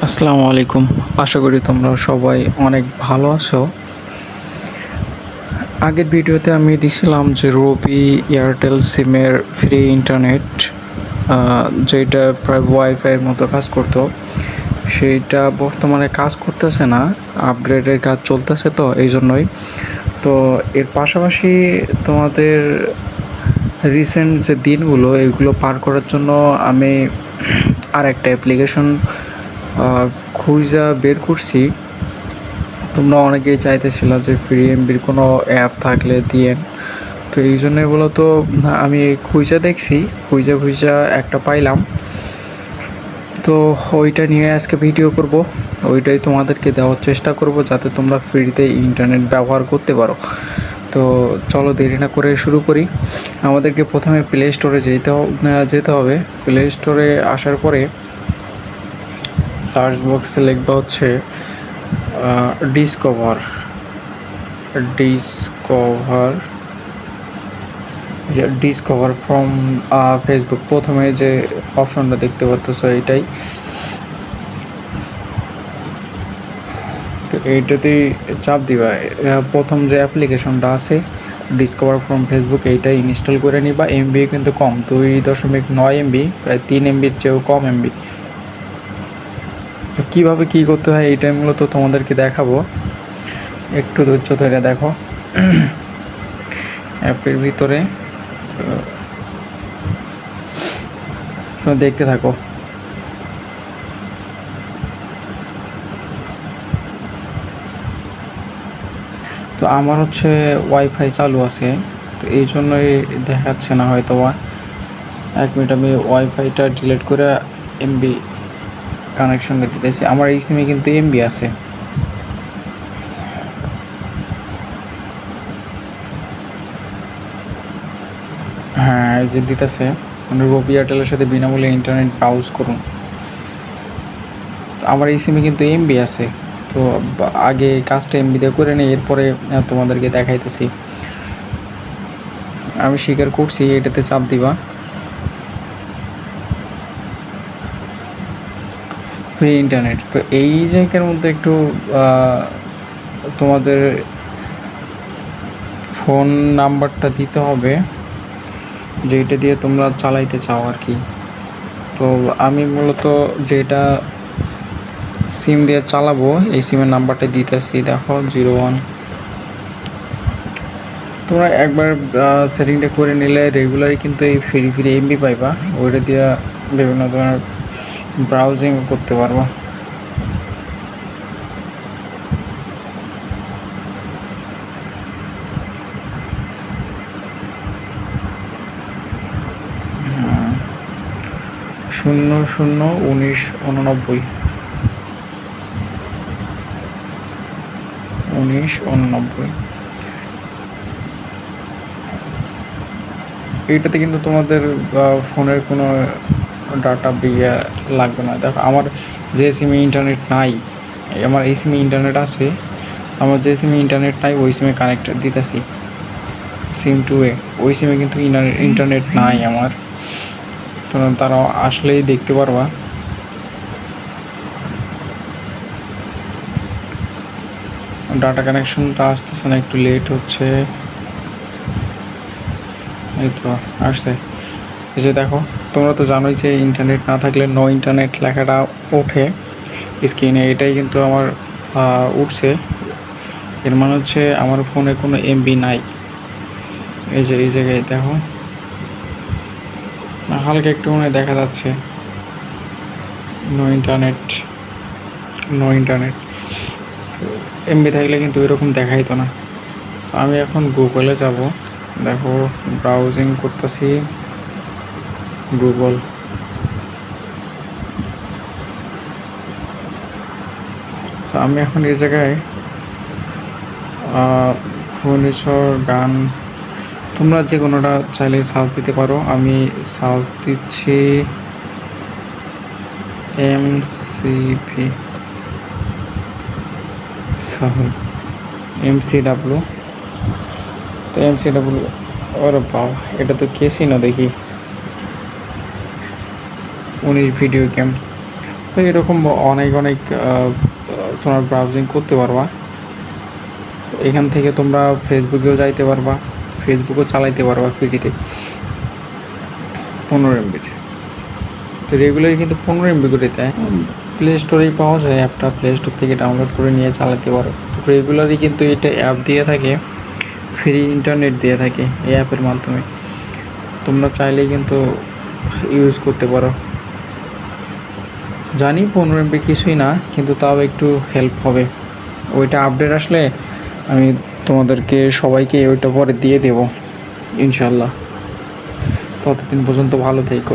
আসসালামু আলাইকুম। আশা করি তোমরা সবাই অনেক ভালো আছো। আগের ভিডিওতে আমি দিছিলাম যে রবি এয়ারটেল সিমের ফ্রি ইন্টারনেট, যেটা প্রায় ওয়াইফাইয়ের মতো কাজ করতো, সেইটা বর্তমানে কাজ করতেছে না। আপগ্রেডের কাজ চলতেছে, তো এই জন্যই। তো এর পাশাপাশি তোমাদের রিসেন্ট যে দিনগুলো এগুলো পার করার জন্য আমি আর একটা অ্যাপ্লিকেশন খুঁজা বের করছি। তোমরা অনেকেই চাইতেছিলা যে ফ্রি এমবির কোনো অ্যাপ থাকলে দিয়েন, তো এই জন্যই মূলত আমি খুঁজা দেখছি। খুঁজা একটা পাইলাম, তো ওইটা নিয়ে আজকে ভিডিও করব। ওইটাই তোমাদেরকে দেওয়ার চেষ্টা করব যাতে তোমরা ফ্রিতে ইন্টারনেট ব্যবহার করতে পারো। তো চলো দেরি না করে শুরু করি। আমাদেরকে প্রথমে প্লে স্টোরে যেতে হবে। প্লে স্টোরে আসার পরে সার্চ বক্সে লিখবা হচ্ছে ডিসকভার ডিসকভার ফ্রম ফেসবুক। প্রথমে যে অপশনটা দেখতে পাচ্ছ এইটাই, তো এইটাতেই চাপ দিবা। প্রথম যে অ্যাপ্লিকেশনটা আছে ডিসকভার ফ্রম ফেসবুক, এইটাই ইনস্টল করে নিবা। এমবি কিন্তু কম, 2.9 এমবি, প্রায় 3 এমবির চেয়েও কম এমবি। তো কীভাবে কী করতে হয় এইটাই মূলত তোমাদেরকে দেখাবো, একটু ধৈর্য ধরে দেখো। অ্যাপের ভিতরে তো দেখতে থাকো। তো আমার হচ্ছে ওয়াইফাই চালু আছে, তো এই জন্যই দেখাচ্ছে না হয়তো। 1 মিনিট, আমি ওয়াইফাইটা ডিলিট করে এমবি কানেকশনটা দিতেছি। আমার এই সিমে কিন্তু এমবি আছে। হ্যাঁ, এই যে দিতেছে, মানে রবি এয়ারটেলের সাথে বিনামূল্যে ইন্টারনেট ব্রাউজ করুন। আমার এই সিমে কিন্তু এমবি আছে, তো আগে কাজটা এমবি দিয়ে করে নিই, এরপরে তোমাদেরকে দেখাইতেছি। আমি স্বীকার করছি, এটাতে চাপ দিবা। ফ্রি ইন্টারনেট, তো এই জায়গার মধ্যে একটু তোমাদের ফোন নাম্বারটা দিতে হবে, যেটা দিয়ে তোমরা চালাইতে চাও আর কি। তো আমি মূলত যেটা সিম দিয়ে চালাবো এই সিমের নাম্বারটা দিতেছি, দেখো 01। তোমরা একবার সেটিংটা করে নিলে রেগুলারই কিন্তু এই ফ্রি এমবি পাইবা। ওইটা দিয়ে বিভিন্ন ধরনের ব্রাউজিং করতে পারবা। শূন্য 1999 এইটাতে কিন্তু তোমাদের ফোনের কোনো ডাটা বিয়া লাগবে না। দেখো আমার যে সিমে ইন্টারনেট নাই, আমার এই সিমে ইন্টারনেট আছে। আমার যে সিমে ইন্টারনেট নাই ওই সিমে কানেক্ট দিতেছি, সিম 2 ওই সিমে কিন্তু ইন্টারনেট নাই আমার। তো তারা আসলেই দেখতে পারবা। ডাটা কানেকশনটা আসতেছে না, একটু লেট হচ্ছে। এই তো আসছে। এই যে দেখো, তোমরা তো জানোই যে ইন্টারনেট না থাকলে নো ইন্টারনেট লেখাটা ওঠে স্ক্রিনে, এটাই কিন্তু আমার উঠছে। এর মানে হচ্ছে আমার ফোনে কোনো এমবি নাই। এই যে এই জায়গায় দেখো, হালকা একটু মনে দেখা যাচ্ছে নো ইন্টারনেট। তো এমবি থাকলে কিন্তু এরকম দেখাইতো না। আমি এখন গুগলে যাব, দেখো ব্রাউজিং করতেছি গুগল। তো আমি এখন এই জায়গায় ঘূর্ণিঝড় গান, তোমরা যে কোনোটা চাইলে সার্চ দিতে পারো। আমি সার্চ দিচ্ছি এমসিপি এমসিডাব্লু। তো এমসিডাব্লু, ওরে বাবা, এটা তো কেসি না দেখি 19 ভিডিও গেম। তো এরকম অনেক অনেক তোমরা ব্রাউজিং করতে পারবা। তো এখান থেকে তোমরা ফেসবুকেও যাইতে পারবা, ফেসবুকও চালাইতে পারবা ফ্রিতে 15 MB। তো রেগুলার কিন্তু 15 MB করে দেয়। প্লে স্টোরেই পাওয়া যায় অ্যাপটা, প্লে স্টোর থেকে ডাউনলোড করে নিয়ে চালাতে পারো। তো রেগুলারই কিন্তু এটা অ্যাপ দিয়ে থাকে, ফ্রি ইন্টারনেট দিয়ে থাকে এই অ্যাপের মাধ্যমে। তোমরা চাইলেই কিন্তু ইউজ করতে পারো। জানি 15 MB কিছুই না, কিন্তু তাও একটু হেল্প হবে। ওইটা আপডেট আসলে আমি তোমাদেরকে সবাইকে ওইটা পরে দিয়ে দেবো ইনশাল্লাহ। ততদিন পর্যন্ত ভালো থেকো।